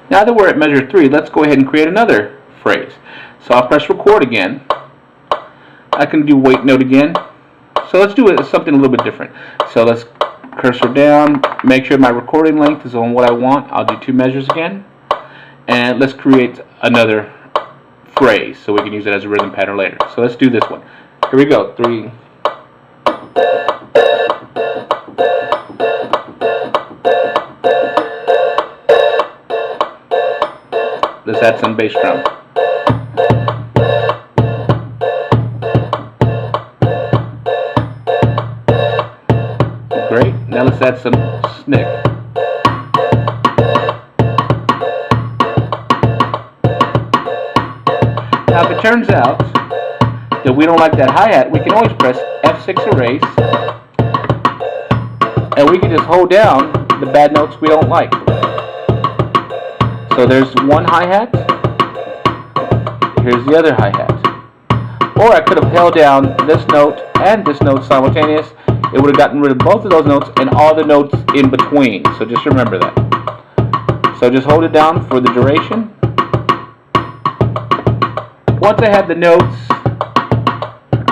Now that we're at measure 3, let's go ahead and create another phrase. So I'll press record again. I can do wait note again. So let's do something a little bit different. So let's cursor down, make sure my recording length is on what I want. I'll do 2 measures again. And let's create another phrase so we can use it as a rhythm pattern later. So let's do this one. Here we go. 3. Let's add some bass drum. Great. Now let's add some snick. Now if it turns out that we don't like that hi-hat, we can always press F6 erase, and we can just hold down the bad notes we don't like. So there's one hi-hat, here's the other hi-hat. Or I could have held down this note and this note simultaneous. It would have gotten rid of both of those notes and all the notes in between. So just remember that. So just hold it down for the duration. Once I have the notes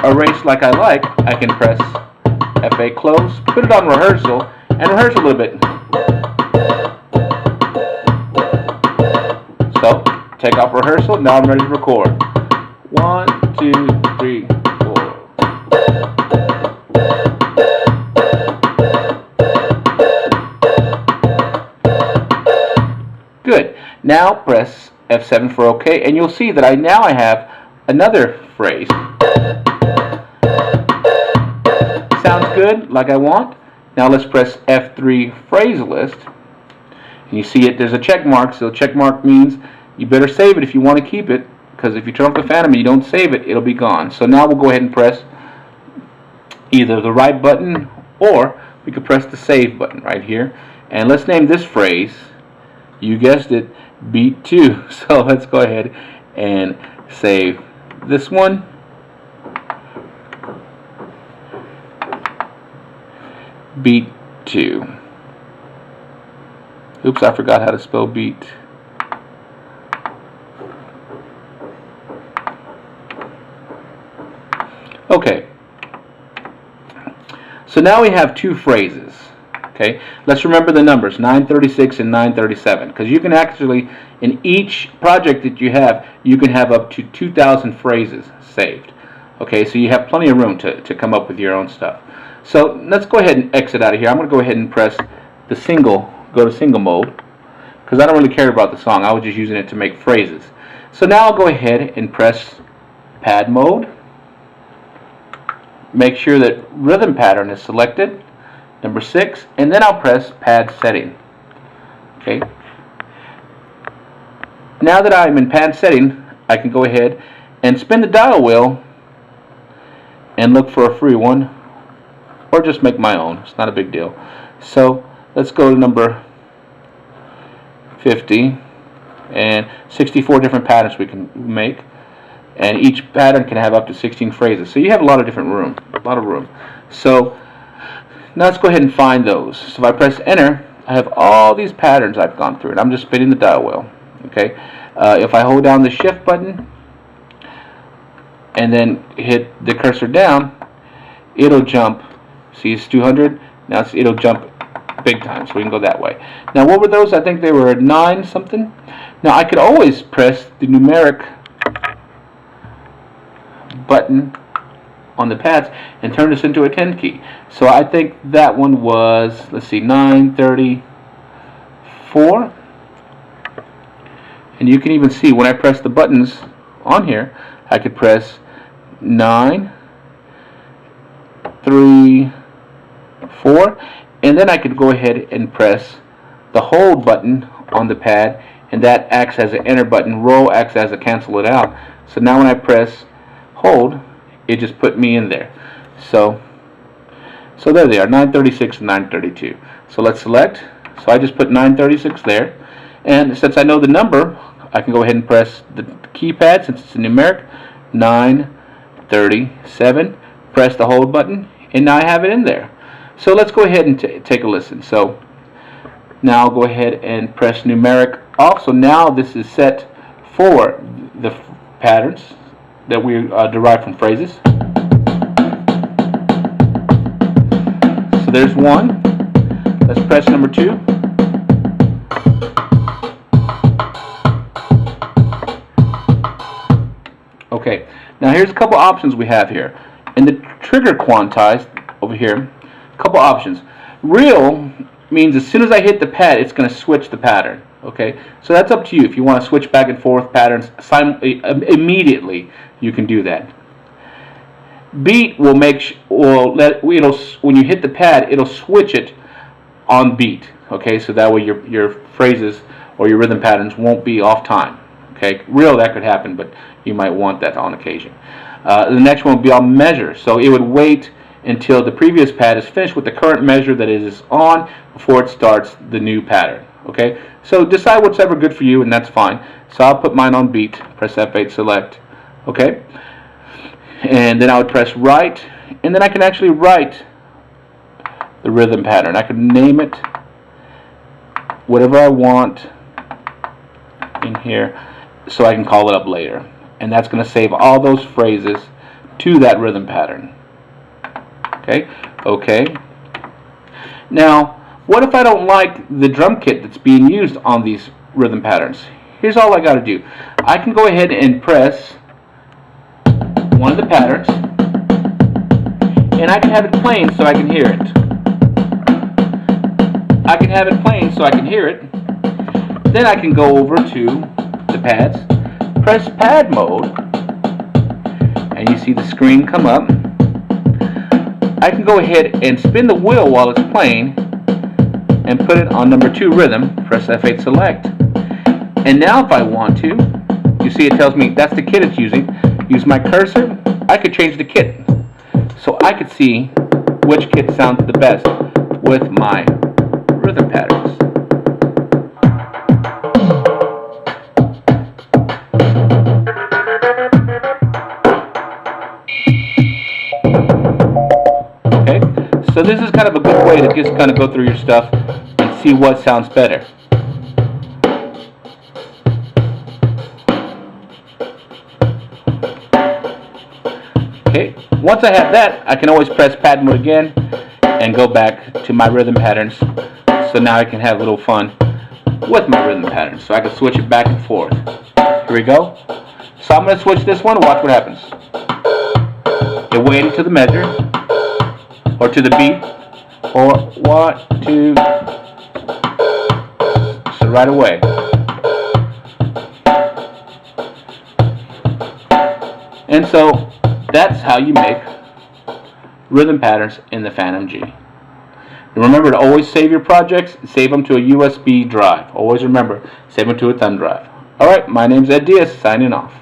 erased like I like, I can press F8 close, put it on rehearsal, and rehearse a little bit. So, take off rehearsal, now I'm ready to record. 1, 2, 3, 4. Good. Now press F7 for OK, and you'll see that I have another phrase. Sounds good, like I want. Now let's press F3 phrase list. And you see it, there's a check mark, so check mark means you better save it if you want to keep it, because if you turn off the Fantom and you don't save it, it'll be gone. So now we'll go ahead and press either the right button, or we could press the save button right here. And let's name this phrase, you guessed it, beat 2. So let's go ahead and save this one. Beat 2. Oops, I forgot how to spell beat. Okay. So now we have 2 phrases. Okay, let's remember the numbers 936 and 937, because you can actually, in each project that you can have up to 2,000 phrases saved. Okay, so you have plenty of room to come up with your own stuff. So let's go ahead and exit out of here. I'm going to go ahead and press the single, go to single mode, because I don't really care about the song. I was just using it to make phrases. So now I'll go ahead and press pad mode. Make sure that rhythm pattern is selected. Number 6, and then I'll press pad setting. Okay. Now that I'm in pad setting, I can go ahead and spin the dial wheel and look for a free one, or just make my own. It's not a big deal. So let's go to number 50, and 64 different patterns we can make, and each pattern can have up to 16 phrases. So you have a lot of different room, So now let's go ahead and find those. So if I press enter, I have all these patterns I've gone through, and I'm just spinning the dial wheel. Okay. If I hold down the shift button and then hit the cursor down, it'll jump. See, it's 200. Now it'll jump big time, so we can go that way. Now what were those? I think they were 9 something. Now I could always press the numeric button on the pads and turn this into a 10 key. So I think that one was, let's see, 934. And you can even see when I press the buttons on here, I could press 9, 3, 4, and then I could go ahead and press the hold button on the pad, and that acts as an enter button. Roll acts as a cancel it out. So now when I press hold, it just put me in there. So there they are, 936 and 932. So let's select. So I just put 936 there, and since I know the number, I can go ahead and press the keypad since it's a numeric. 937. Press the hold button, and now I have it in there. So let's go ahead and take a listen. So Now I'll go ahead and press numeric off. So now this is set for the patterns that we derive from phrases. So there's one. Let's press number 2. Okay, now here's a couple options we have here. In the trigger quantized over here, a couple options. Real means as soon as I hit the pad, it's going to switch the pattern. Okay, so that's up to you. If you want to switch back and forth patterns immediately, you can do that. Beat will when you hit the pad, it'll switch it on beat. Okay, so that way your phrases or your rhythm patterns won't be off time. Okay, real, that could happen, but you might want that on occasion. The next one will be on measure. So it would wait until the previous pad is finished with the current measure that it is on before it starts the new pattern. Okay, so decide what's ever good for you, and that's fine. So I'll put mine on beat, press F8 select. Okay, and then I would press write, and then I can actually write the rhythm pattern. I can name it whatever I want in here, so I can call it up later, and that's going to save all those phrases to that rhythm pattern. Okay. Now, what if I don't like the drum kit that's being used on these rhythm patterns? Here's all I got to do. I can go ahead and press one of the patterns, and I can have it playing so I can hear it. I can have it playing so I can hear it. Then I can go over to the pads, press pad mode, and you see the screen come up. I can go ahead and spin the wheel while it's playing and put it on number 2 rhythm, press F8 select. And now if I want to, you see it tells me that's the kit it's using. Use my cursor, I could change the kit. So I could see which kit sounds the best with my rhythm patterns. Okay, so this is kind of a good way to just kind of go through your stuff and see what sounds better. Okay, once I have that, I can always press pad mode again and go back to my rhythm patterns. So now I can have a little fun with my rhythm patterns. So I can switch it back and forth. Here we go. So I'm going to switch this one and watch what happens. It waited to the measure, or to the beat, or 1, 2, so right away. And so that's how you make rhythm patterns in the Fantom G. And remember to always save your projects, save them to a USB drive. Always remember, save them to a thumb drive. Alright, my name's Diaz, signing off.